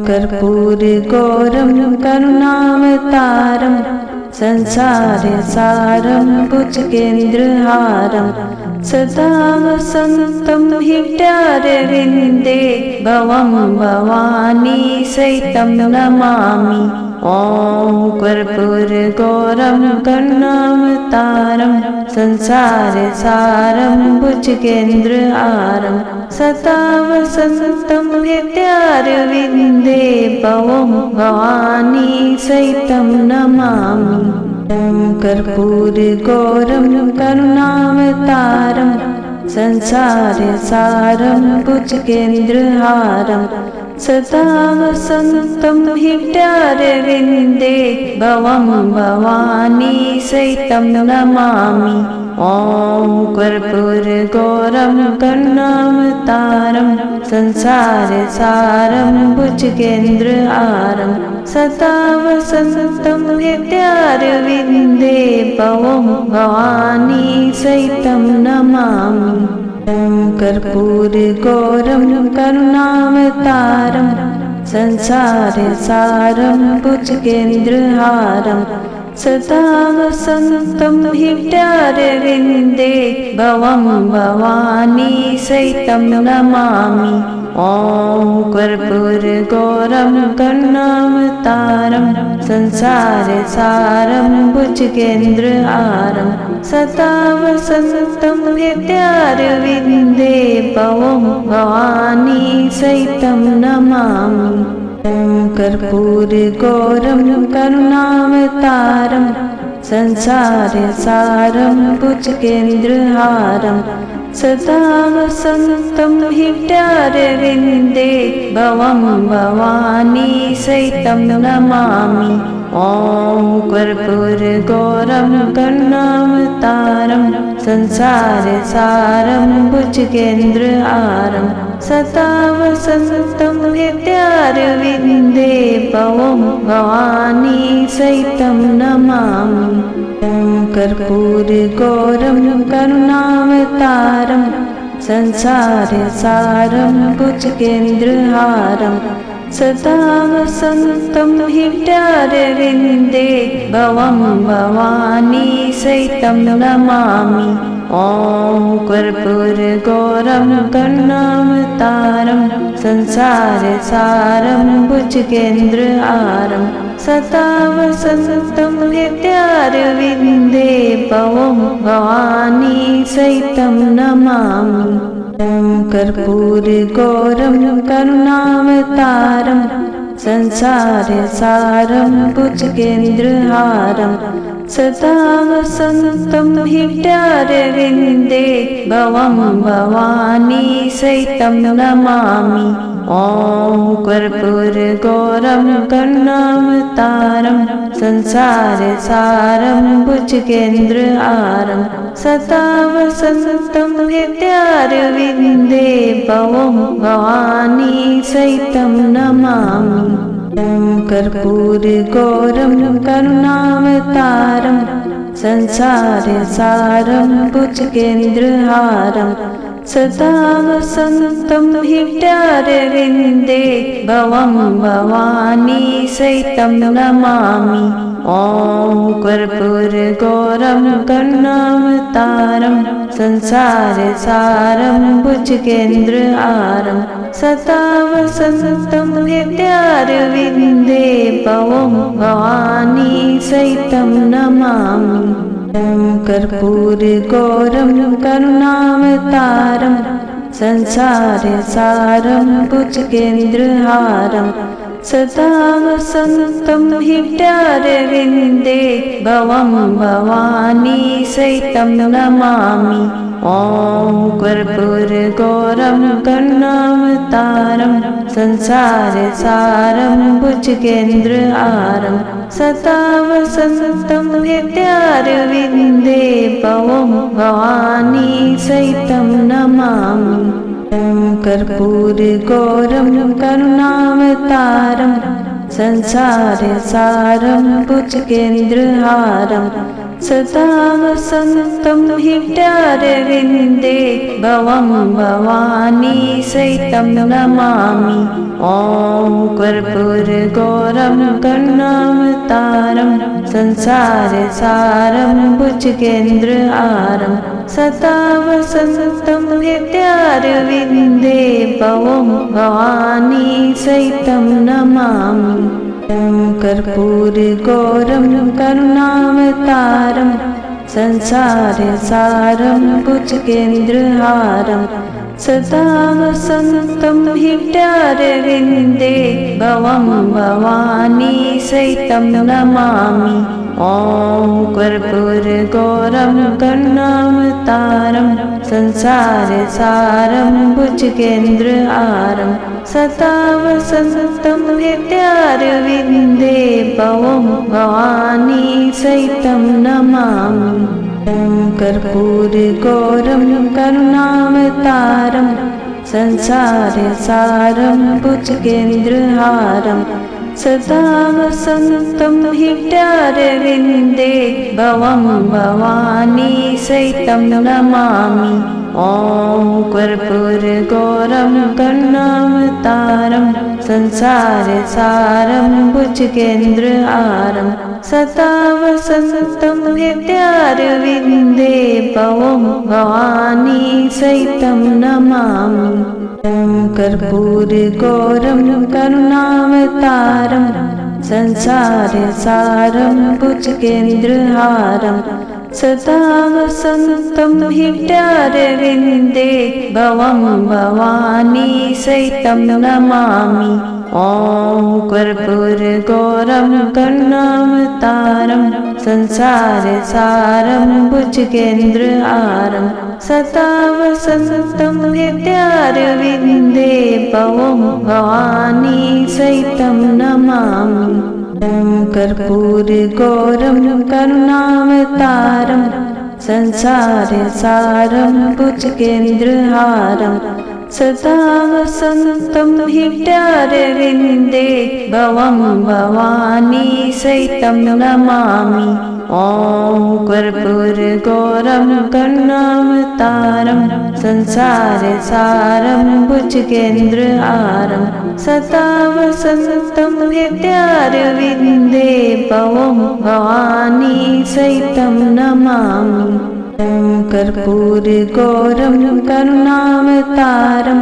कर्पूरगौरं करुणावतारं संसारसारं भुजगेन्द्रहारं सदा वसन्तं हृदयारविन्दे भवं भवानी सहितं नमामि। ॐ कर्पूरगौरं करुणावतारं संसारसारं भुजगेन्द्रहारं सदा वसन्तं हृदयारविन्दे भवं भवानी सहितं नमामि। ॐ कर्पूरगौरं करुणावतारं संसारसारं भुजगेन्द्रहारं सदा वसन्तं हृदयारविन्दे भवं भवानी सहितं नमामि। ॐ कर्पूरगौरं करुणावतारं संसारसारं भुजगेन्द्रहारं सदा वसन्तं हृदयारविन्दे भवं भवानी सहितं नमामि। ॐ कर्पूरगौरं करुणावतारं संसारसारं भुजगेन्द्रहारं सदा वसन्तं हृदयारविन्दे भवं भवानी सहितं नमामि। ॐ कर्पूरगौरं करुणावतारं संसारसारं भुजगेन्द्रहारं सदा वसन्तं हृदयारविन्दे भवं भवानी सहितं नमामि। ॐ कर्पूरगौरं करुणावतारं संसारसारं भुजगेन्द्रहारं सदा वसन्तं हृदयारविन्दे भवं भवानी सहितं नमामि। ॐ कर्पूरगौरं करुणावतारं संसारसारं भुजगेन्द्रहारं सदा वसन्तं हृदयारविन्दे भवं भवानी सहितं नमामि। ॐ कर्पूरगौरं करुणावतारं संसारसारं भुजगेन्द्रहारं सदा वसन्तं हृदयारविन्दे भवं भवानी सहितं नमामि। ॐ कर्पूरगौरं करुणावतारं संसारसारं भुजगेन्द्रहारं सदा वसन्तं हृदयारविन्दे भवं भवानी सहितं नमामि। ॐ कर्पूरगौरं करुणावतारं संसारसारं भुजगेन्द्रहारं सदा वसन्तं हृदयारविन्दे भवं भवानी सहितं नमामि। ॐ कर्पूरगौरं करुणावतारं संसारसारं भुजगेन्द्रहारं सदा वसन्तं हृदयारविन्दे भवं भवानी सहितं नमामि। ॐ कर्पूरगौरं करुणावतारं संसारसारं भुजगेन्द्रहारं सदा वसन्तं हृदयारविन्दे भवं भवानी सहितं नमामि। ॐ कर्पूरगौरं करुणावतारं संसारसारं भुजगेन्द्रहारं सदा वसन्तं हृदयारविन्दे भवं भवानी सहितं नमामि। ॐ कर्पूरगौरं करुणावतारं संसारसारं भुजगेन्द्रहारं सदा वसन्तं हृदयारविन्दे भवं भवानी सहितं नमामि। ॐ कर्पूरगौरं करुणावतारं संसारसारं भुजगेन्द्रहारं सदा वसन्तं हृदयारविन्दे भवं भवानी सहितं नमामि। ॐ कर्पूरगौरं करुणावतारं संसारसारं भुजगेन्द्रहारं सदा वसन्तं हृदयारविन्दे भवं भवानी सहितं नमामि। ॐ कर्पूरगौरं करुणावतारं संसारसारं भुजगेन्द्रहारं सदा वसन्तं हृदयारविन्दे भवं भवानी सहितं नमामि। ॐ कर्पूरगौरं करुणावतारं संसारसारं भुजगेन्द्रहारं सदा वसन्तं हृदयारविन्दे भवं भवानी सहितं नमामि। ॐ कर्पूरगौरं करुणावतारं संसारसारं भुजगेन्द्रहारं सदा वसन्तं हृदयारविन्दे भवं भवानी सहितं नमामि। ॐ कर्पूरगौरं करुणावतारं संसारसारं भुजगेन्द्रहारं सदा वसन्तं हृदयारविन्दे भवं भवानी सहितं नमामि। ॐ कर्पूरगौरं करुणावतारं संसारसारं भुजगेन्द्रहारं सदा वसन्तं हृदयारविन्दे भवं भवानी सहितं नमामि। ॐ कर्पूरगौरं करुणावतारं संसारसारं भुजगेन्द्रहारं सदा वसन्तं हृदयारविन्दे भवं भवानी सहितं नमामि। ॐ कर्पूरगौरं करुणावतारं संसारसारं भुजगेन्द्रहारं सदा वसन्तं हृदयारविन्दे भवं भवानी सहितं नमामि। ॐ कर्पूरगौरं करुणावतारं संसारसारं भुजगेन्द्रहारं सदा वसन्तं हृदयारविन्दे भवं भवानी सहितं नमामि। ॐ कर्पूरगौरं करुणावतारं संसारसारं भुजगेन्द्रहारं सदा वसन्तं हृदयारविन्दे भवं भवानी सहितं नमामि। ॐ कर्पूरगौरं करुणावतारं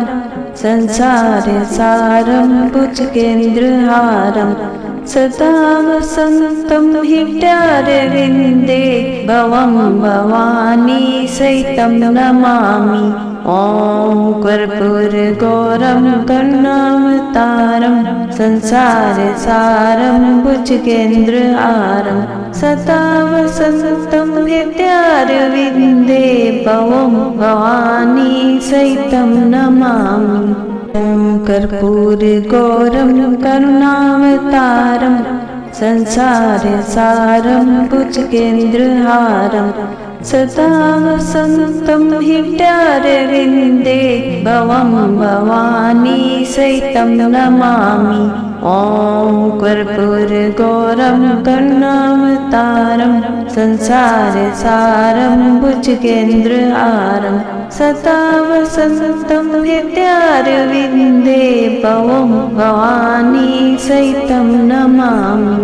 संसारसारं भुजगेन्द्रहारं सदा वसन्तं हृदयारविन्दे भवं भवानी सहितं नमामि। ॐ कर्पूरगौरं करुणावतारं संसारसारं भुजगेन्द्रहारं सदा वसन्तं हृदयारविन्दे भवं भवानी सहितं नमामि। ॐ कर्पूरगौरं करुणावतारं संसारसारं भुजगेन्द्रहारं सदा वसन्तं हृदयारविन्दे भवं भवानी सहितं नमामि। ॐ कर्पूरगौरं करुणावतारं संसारसारं भुजगेन्द्रहारं सदा वसन्तं हृदयारविन्दे भवं भवानी सहितं नमामि।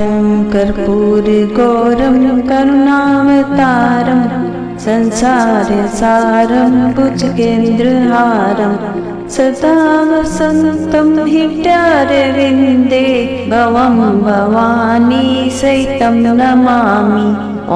ॐ कर्पूरगौरं करुणावतारं संसारसारं भुजगेन्द्रहारं सदा वसन्तं हृदयारविन्दे भवं भवानी सहितं नमामि। ॐ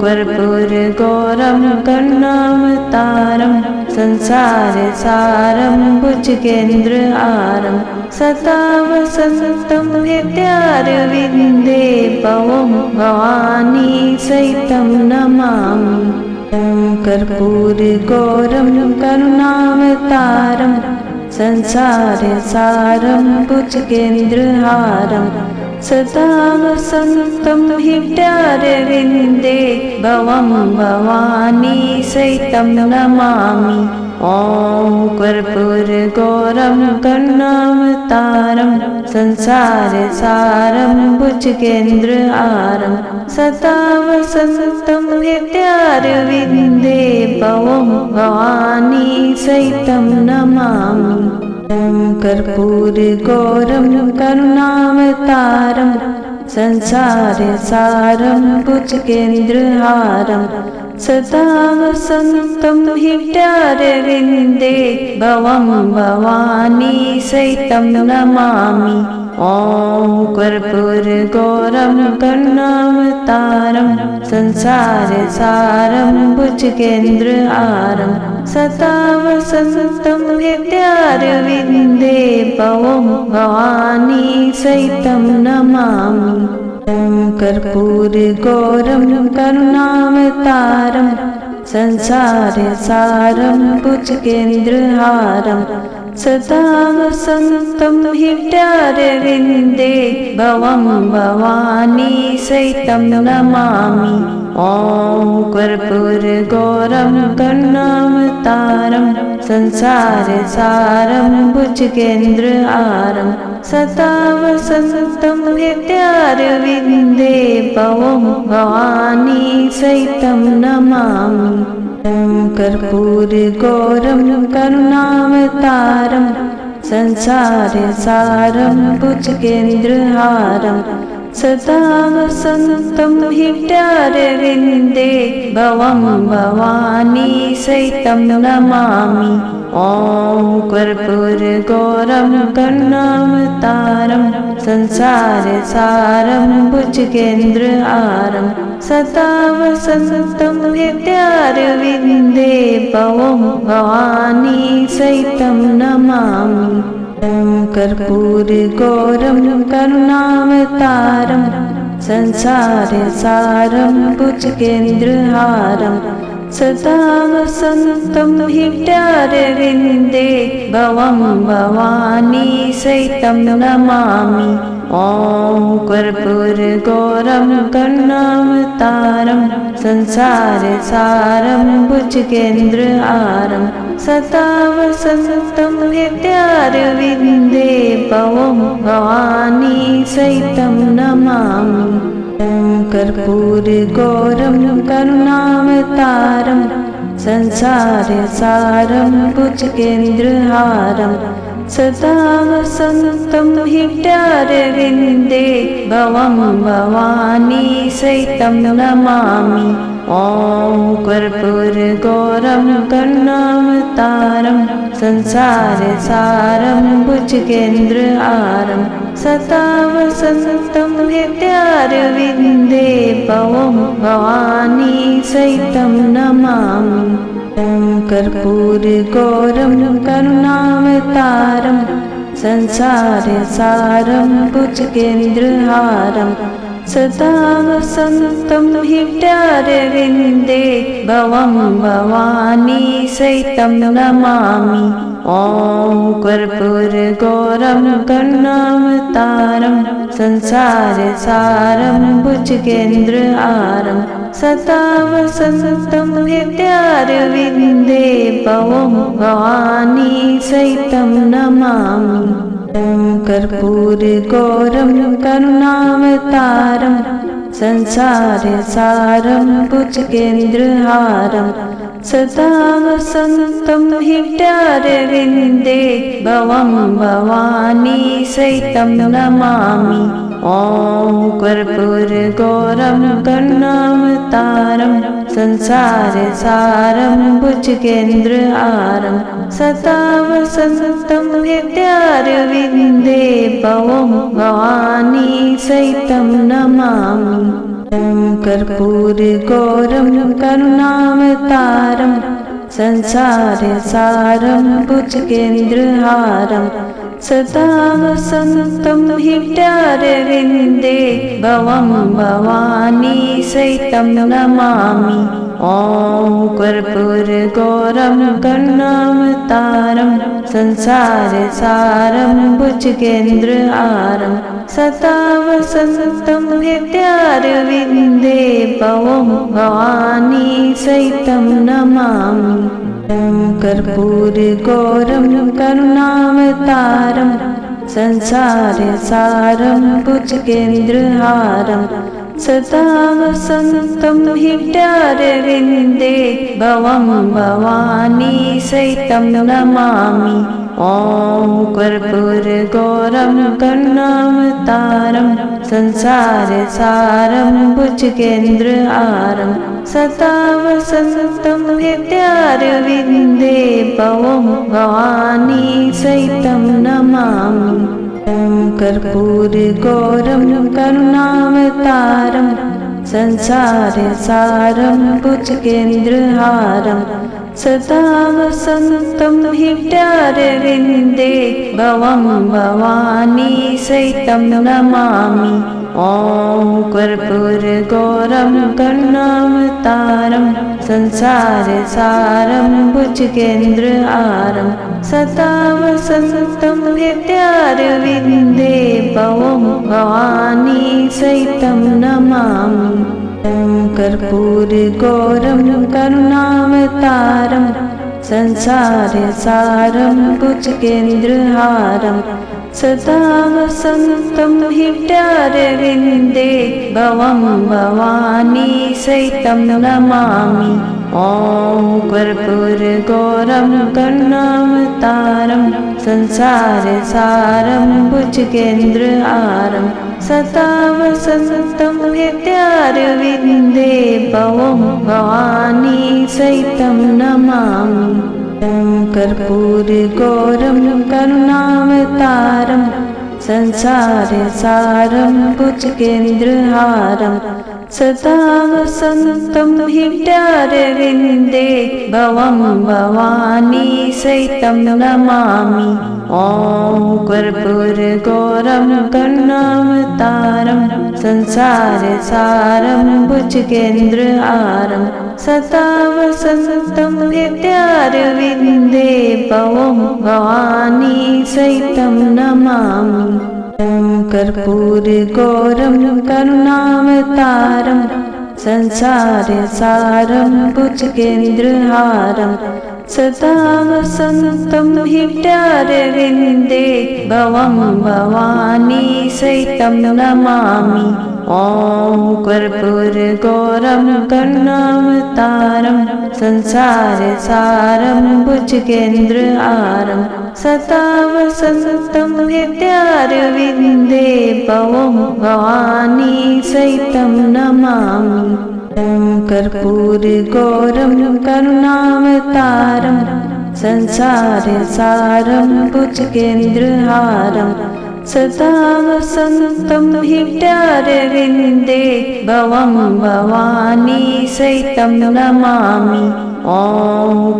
कर्पूरगौरं करुणावतारं संसारसारं भुजगेन्द्रहारं सदा वसन्तं हृदयारविन्दे भवं भवानी सहितं नमामि। ॐ कर्पूरगौरं करुणावतारं संसारसारं भुजगेन्द्रहारं सदा वसन्तं हृदयारविन्दे भवं भवानी सहितं नमामि। ॐ कर्पूरगौरं करुणावतारं संसारसारं भुजगेन्द्रहारं सदा वसन्तं हृदयारविन्दे भवं भवानी सहितं नमामि। ॐ कर्पूरगौरं करुणावतारं संसारसारं भुजगेन्द्रहारं सदा वसन्तं हृदयारविन्दे भवं भवानी सहितं नमामि। ॐ कर्पूरगौरं करुणावतारं संसारसारं भुजगेन्द्रहारं सदा वसन्तं हृदयारविन्दे भवं भवानी सहितं नमामि। ॐ कर्पूरगौरं करुणावतारं संसारसारं भुजगेन्द्रहारं सदा वसन्तं हृदयारविन्दे भवं भवानी सहितं नमामि। ॐ कर्पूरगौरं करुणावतारं संसारसारं भुजगेन्द्रहारं सदा वसन्तं हृदयारविन्दे भवं भवानी सहितं नमामि। ॐ कर्पूरगौरं करुणावतारं संसारसारं भुजगेन्द्रहारं सदा वसन्तं हृदयारविन्दे भवं भवानी सहितं नमामि। ॐ कर्पूरगौरं करुणावतारं संसारसारं भुजगेन्द्रहारं सदा वसन्तं हृदयारविन्दे भवं भवानी सहितं नमामि। ॐ कर्पूरगौरं करुणावतारं संसारसारं भुजगेन्द्रहारं सदा वसन्तं हृदयारविन्दे भवं भवानी सहितं नमामि। ॐ कर्पूरगौरं करुणावतारं संसारसारं भुजगेन्द्रहारं सदा वसन्तं हृदयारविन्दे भवं भवानी सहितं नमामि। ॐ कर्पूरगौरं करुणावतारं संसारसारं भुजगेन्द्रहारं सदा वसन्तं हृदयारविन्दे भवं भवानी सहितं नमामि। ॐ कर्पूरगौरं करुणावतारं संसारसारं भुजगेन्द्रहारं सदा वसन्तं हृदयारविन्दे भवं भवानी सहितं नमामि। ॐ कर्पूरगौरं करुणावतारं संसारसारं भुजगेन्द्रहारं सदा वसन्तं हृदयारविन्दे भवं भवानी सहितं नमामि। ॐ कर्पूरगौरं करुणावतारं संसारसारं भुजगेन्द्रहारं सदा वसन्तं हृदयारविन्दे भवं भवानी सहितं नमामि। ॐ कर्पूरगौरं करुणावतारं संसारसारं भुजगेन्द्रहारं सदा वसन्तं हृदयारविन्दे भवं भवानी सहितं नमामि। ॐ कर्पूरगौरं करुणावतारं संसारसारं भुजगेन्द्रहारं सदा वसन्तं हृदयारविन्दे भवं भवानी सहितं नमामि। ॐ कर्पूरगौरं करुणावतारं संसारसारं भुजगेन्द्रहारं सदा वसन्तं हृदयारविन्दे भवं भवानी सहितं नमामि। ॐ कर्पूरगौरं करुणावतारं संसारसारं भुजगेन्द्रहारं सदा वसन्तं हृदयारविन्दे भवं भवानी सहितं नमामि। कर्पूरगौरं करुणावतारं संसारसारं भुजगेन्द्रहारं सदा वसन्तं हृदयारविन्दे भवं भवानी सहितं नमामि। ॐ कर्पूरगौरं करुणावतारं संसारसारं भुजगेन्द्रहारं सदा वसन्तं हृदयारविन्दे भवं भवानी सहितं नमामि। ॐ कर्पूरगौरं करुणावतारं संसारसारं भुजगेन्द्रहारं सदा वसन्तं हृदयारविन्दे भवं भवानी सहितं नमामि। ॐ कर्पूरगौरं करुणावतारं संसारसारं भुजगेन्द्रहारं सदा वसन्तं हृदयारविन्दे भवं भवानी सहितं नमामि। ॐ कर्पूरगौरं करुणावतारं संसारसारं भुजगेन्द्रहारं सदा वसन्तं हृदयारविन्दे भवं भवानी सहितं नमामि। ॐ कर्पूरगौरं करुणावतारं संसारसारं भुजगेन्द्रहारं सदा वसन्तं हृदयारविन्दे भवं भवानी सहितं नमामि। ॐ कर्पूरगौरं करुणावतारं संसारसारं भुजगेन्द्रहारं सदा वसन्तं हृदयारविन्दे भवं भवानी सहितं नमामि। ॐ कर्पूरगौरं करुणावतारं संसारसारं भुजगेन्द्रहारं सदा वसन्तं हृदयारविन्दे भवं भवानी सहितं नमामि। ॐ कर्पूरगौरं करुणावतारं संसारसारं भुजगेन्द्रहारं सदा वसन्तं हृदयारविन्दे भवं भवानी सहितं नमामि। ॐ कर्पूरगौरं करुणावतारं संसारसारं भुजगेन्द्रहारं सदा वसन्तं हृदयारविन्दे भवं भवानी सहितं नमामि। ॐ कर्पूरगौरं करुणावतारं संसारसारं भुजगेन्द्रहारं सदा वसन्तं हृदयारविन्दे भवं भवानी सहितं नमामि। ॐ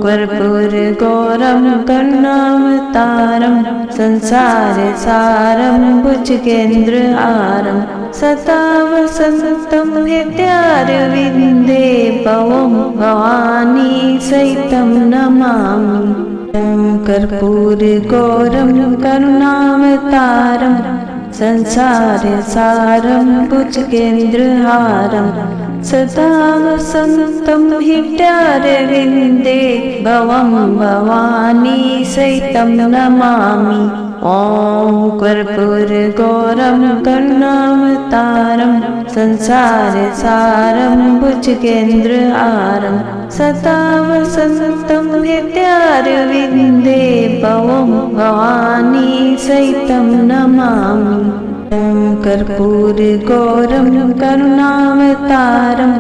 कर्पूरगौरं करुणावतारं संसारसारं भुजगेन्द्रहारं सदा वसन्तं हृदयारविन्दे भवं भवानी सहितं नमामि। ॐ कर्पूरगौरं करुणावतारं संसारसारं भुजगेन्द्रहारं सदा वसन्तं हृदयारविन्दे भवं भवानी सहितं नमामि। ॐ कर्पूरगौरं करुणावतारं संसारसारं भुजगेन्द्रहारं सदा वसन्तं हृदयारविन्दे भवं भवानी सहितं नमामि। ॐ कर्पूरगौरं करुणावतारं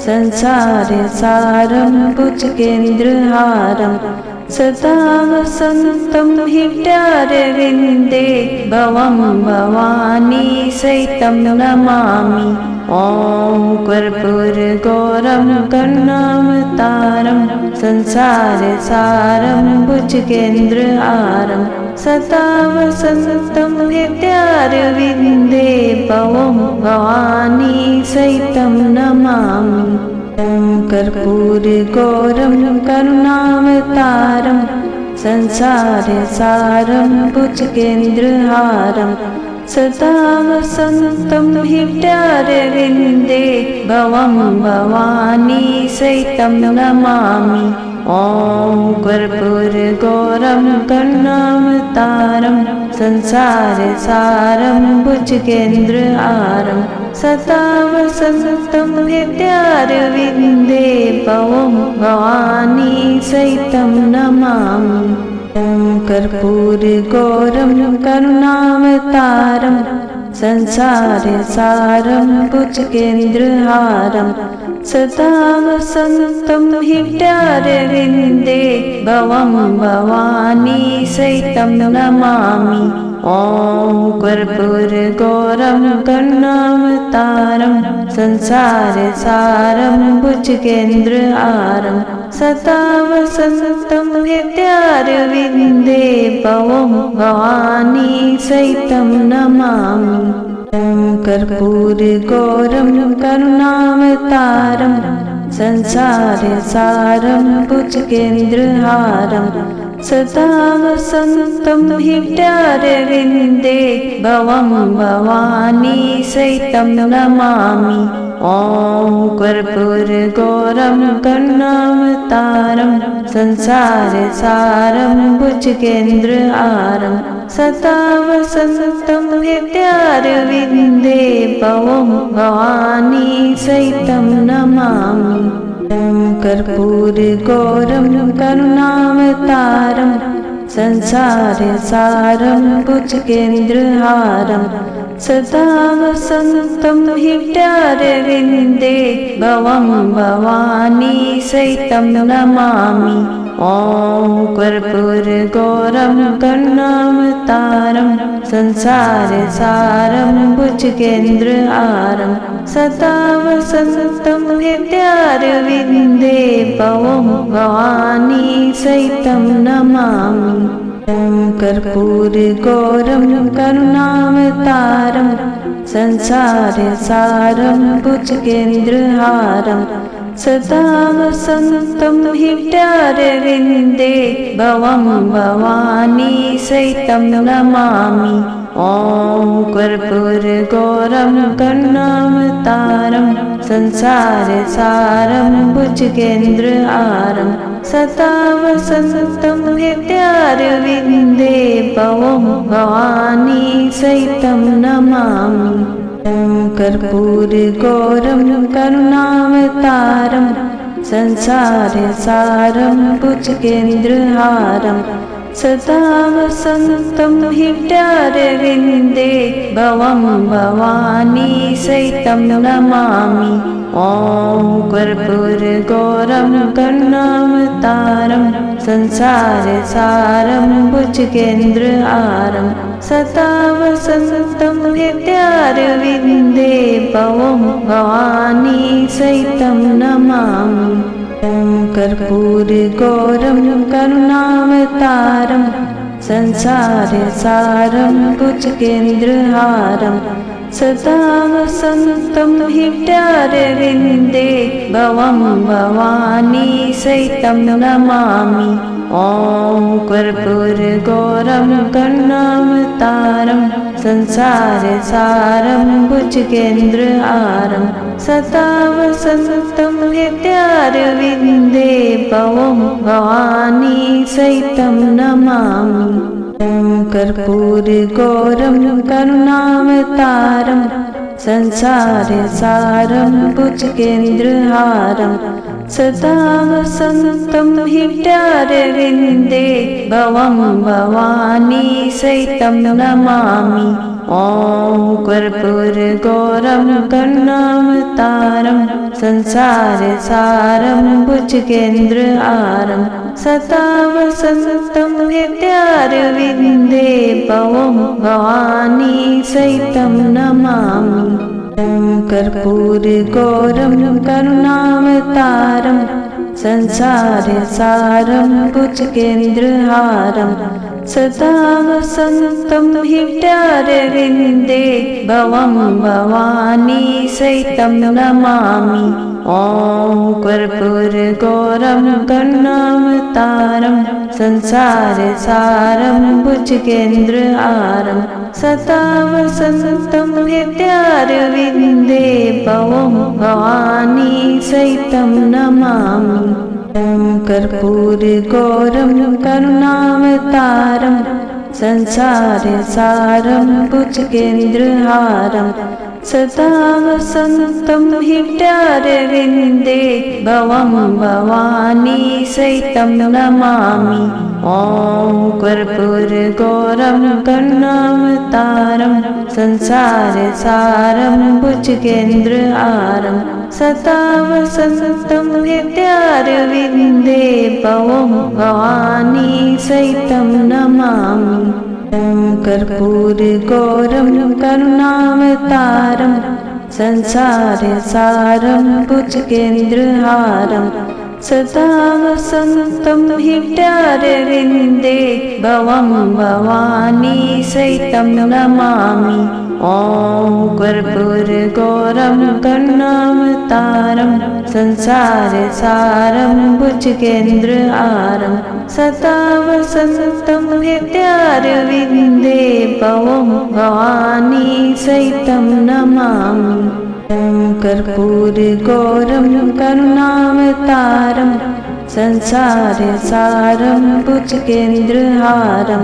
संसारसारं भुजगेन्द्रहारं सदा वसन्तं हृदयारविन्दे भवं भवानी सहितं नमामि। ॐ कर्पूरगौरं करुणावतारं संसारसारं भुजगेन्द्रहारं सदा वसन्तं हृदयारविन्दे भवं भवानी सहितं नमामि। ॐ कर्पूरगौरं करुणावतारं संसारसारं भुजगेन्द्रहारं सदा वसन्तं हृदयारविन्दे भवं भवानी सहितं नमामि। ॐ कर्पूरगौरं करुणावतारं संसारसारं भुजगेन्द्रहारं सदा वसन्तं हृदयारविन्दे भवं भवानी सहितं नमामि। ॐ कर्पूरगौरं करुणावतारं संसारसारं भुजगेन्द्रहारं सदा वसन्तं हृदयारविन्दे भवं भवानी सहितं नमामि। ॐ कर्पूरगौरं करुणावतारं संसारसारं भुजगेन्द्रहारं सदा वसन्तं हृदयारविन्दे भवं भवानी सहितं नमामि। ॐ कर्पूरगौरं करुणावतारं संसारसारं भुजगेन्द्रहारं सदा वसन्तं हृदयारविन्दे भवं भवानी सहितं नमामि। ॐ कर्पूरगौरं करुणावतारं संसारसारं भुजगेन्द्रहारं सदा वसन्तं हृदयारविन्दे भवं भवानी सहितं नमामि। ॐ कर्पूरगौरं करुणावतारं संसारसारं भुजगेन्द्रहारं सदा वसन्तं हृदयारविन्दे भवं भवानी सहितं नमामि। ॐ कर्पूरगौरं करुणावतारं संसारसारं भुजगेन्द्रहारं सदा वसन्तं हृदयारविन्दे भवं भवानी सहितं नमामि। ॐ कर्पूरगौरं करुणावतारं संसारसारं भुजगेन्द्रहारं सदा वसन्तं हृदयारविन्दे भवं भवानी सहितं नमामि। ॐ कर्पूरगौरं करुणावतारं संसारसारं भुजगेन्द्रहारं सदा वसन्तं हृदयारविन्दे भवं भवानी सहितं नमामि। ॐ कर्पूरगौरं करुणावतारं संसारसारं भुजगेन्द्रहारं सदा वसन्तं हृदयारविन्दे भवं भवानी सहितं नमामि। ॐ कर्पूरगौरं करुणावतारं संसारसारं भुजगेन्द्रहारं सदा वसन्तं हृदयारविन्दे भवं भवानी सहितं नमामि। ॐ कर्पूरगौरं करुणावतारं संसारसारं भुजगेन्द्रहारं सदा वसन्तं हृदयारविन्दे भवं भवानी सहितं नमामि। ॐ कर्पूरगौरं करुणावतारं संसारसारं भुजगेन्द्रहारं सदा वसन्तं हृदयारविन्दे भवं भवानी सहितं नमामि। ॐ कर्पूरगौरं करुणावतारं संसारसारं भुजगेन्द्रहारं सदा वसन्तं हृदयारविन्दे भवं भवानी सहितं नमामि। ॐ कर्पूरगौरं करुणावतारं संसारसारं भुजगेन्द्रहारं सदा वसन्तं हृदयारविन्दे भवं भवानी सहितं नमामि। ॐ कर्पूरगौरं करुणावतारं संसारसारं भुजगेन्द्रहारं सदा वसन्तं हृदयारविन्दे भवं भवानी सहितं नमामि। ॐ कर्पूरगौरं करुणावतारं संसारसारं भुजगेन्द्रहारं सदा वसन्तं हृदयारविन्दे भवं भवानी सहितं नमामि। कर्पूरगौरं करुणावतारं संसारसारं भुजगेन्द्रहारं सदा वसन्तं हृदयारविन्दे भवं भवानी सहितं नमामि। ॐ कर्पूरगौरं करुणावतारं संसारसारं भुजगेन्द्रहारं सदा वसन्तं हृदयारविन्दे भवं भवानी सहितं नमामि। कर्पूरगौरं करुणावतारं संसारसारं भुजगेन्द्रहारं सदा वसन्तं हृदयारविन्दे भवं भवानी सहितं नमामि। ॐ कर्पूरगौरं करुणावतारं संसारसारं भुजगेन्द्रहारं सदा वसन्तं हृदयारविन्दे भवं भवानी सहितं नमामि। कर्पूरगौरं करुणावतारं संसारसारं भुजगेन्द्रहारं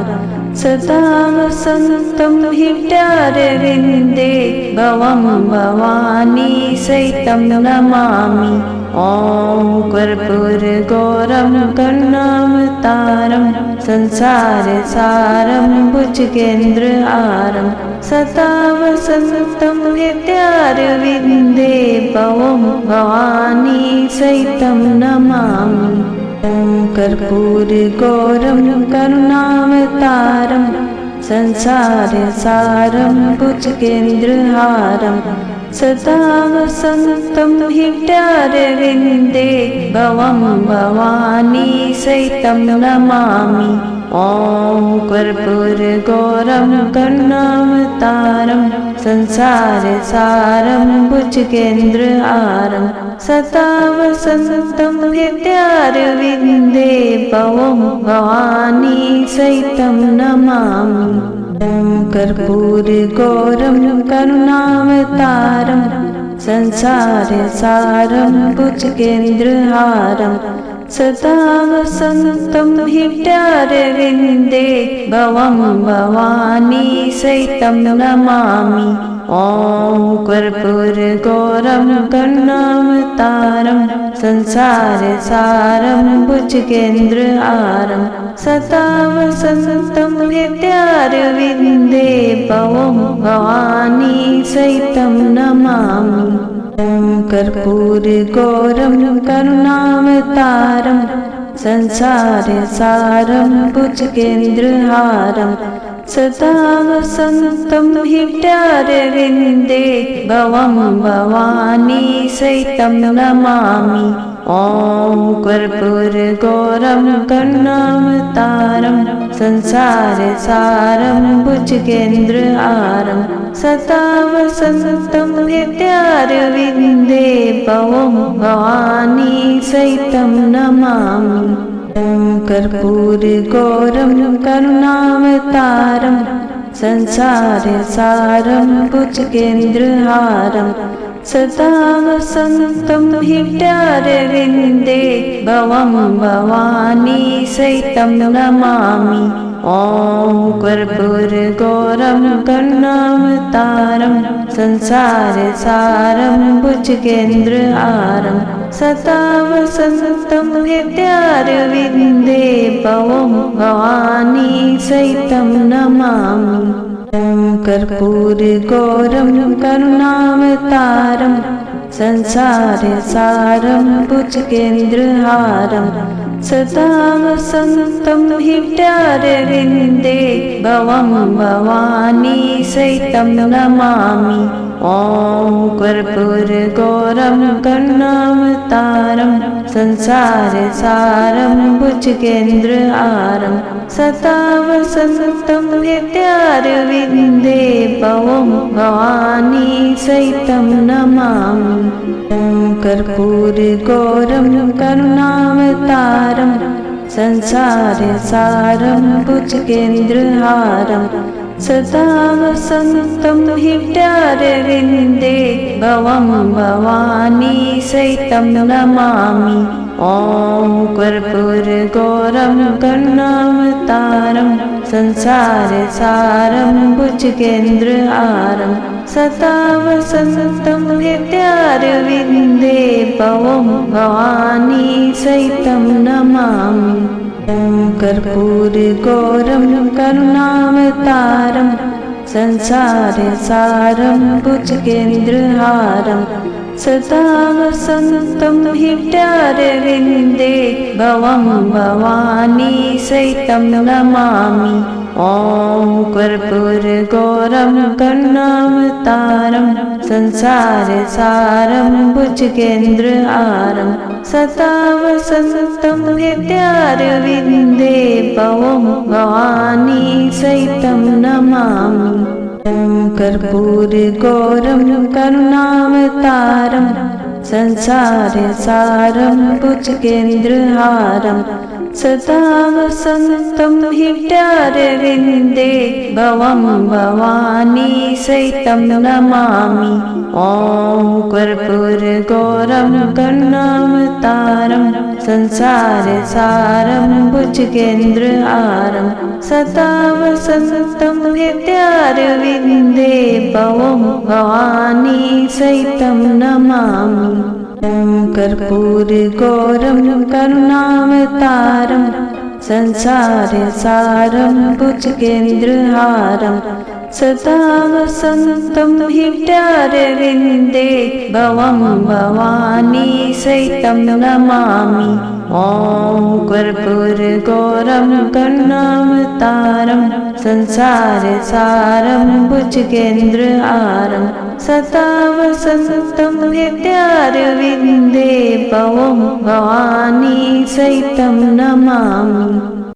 सदा वसन्तं हृदयारविन्दे भवं भवानी सहितं नमामि। ॐ कर्पूरगौरं करुणावतारं संसारसारं भुजगेन्द्रहारं सदा वसन्तं हृदयारविन्दे भवं भवानी सहितं नमामि। कर्पूरगौरं करुणावतारं संसारसारं भुजगेन्द्रहारं सदा वसन्तं हृदयारविन्दे भवं भवानी सहितं नमामि। ॐ कर्पूरगौरं करुणावतारं संसारसारं भुजगेन्द्रहारं सदा वसन्तं हृदयारविन्दे भवं भवानी सहितं नमामि। कर्पूरगौरं करुणावतारं संसारसारं भुजगेन्द्रहारं सदा वसन्तं हृदयारविन्दे भवं भवानी सहितं नमामि। ॐ कर्पूरगौरं करुणावतारं संसारसारं भुजगेन्द्रहारं सदा वसन्तं हृदयारविन्दे भवं भवानी सहितं नमामि। कर्पूरगौरं करुणावतारं संसारसारं भुजगेन्द्रहारं सदा वसन्तं हृदयारविन्दे भवं भवानी सहितं नमामि। ॐ कर्पूरगौरं करुणावतारं संसारसारं भुजगेन्द्रहारं सदा वसन्तं हृदयारविन्दे भवं भवानी सहितं नमामि। कर्पूरगौरं करुणावतारं संसारसारं भुजगेन्द्रहारं सदा वसन्तं हृदयारविन्दे भवं भवानी सहितं नमामि। ॐ कर्पूरगौरं करुणावतारं संसारसारं भुजगेन्द्रहारं सदा वसन्तं हृदयारविन्दे भवं भवानी सहितं नमामि। कर्पूरगौरं करुणावतारं संसारसारं भुजगेन्द्रहारं सदा वसन्तं हृदयारविन्दे भवं भवानी सहितं नमामि। ॐ कर्पूरगौरं करुणावतारं संसारसारं भुजगेन्द्रहारं सदा वसन्तं हृदयारविन्दे भवं भवानी सहितं नमामि। कर्पूरगौरं करुणावतारं संसारसारं भुजगेन्द्रहारं सदा वसन्तं हृदयारविन्दे भवं भवानी सहितं नमामि। ॐ कर्पूरगौरं करुणावतारं संसारसारं भुजगेन्द्रहारं सदा वसन्तं हृदयारविन्दे भवं भवानी सहितं नमामि। ॐ कर्पूरगौरं करुणावतारं संसारसारं भुजगेन्द्रहारं सदा वसन्तं हृदयारविन्दे भवं भवानी सहितं नमामि। ॐ कर्पूरगौरं करुणावतारं संसारसारं भुजगेन्द्रहारं सदा वसन्तं हृदयारविन्दे भवं भवानी सहितं नमामि। ॐ कर्पूरगौरं करुणावतारं संसारसारं भुजगेन्द्रहारं सदा वसन्तं हृदयारविन्दे भवं भवानी सहितं नमामि। ॐ कर्पूरगौरं करुणावतारं संसारसारं भुजगेन्द्रहारं सदा वसन्तं हृदयारविन्दे भवं भवानी सहितं नमामि। ॐ कर्पूरगौरं करुणावतारं संसारसारं भुजगेन्द्रहारं सदा वसन्तं हृदयारविन्दे भवं भवानी सहितं नमामि। ॐ कर्पूरगौरं करुणावतारं संसारसारं भुजगेन्द्रहारं सदा वसन्तं हृदयारविन्दे भवं भवानी सहितं नमामि।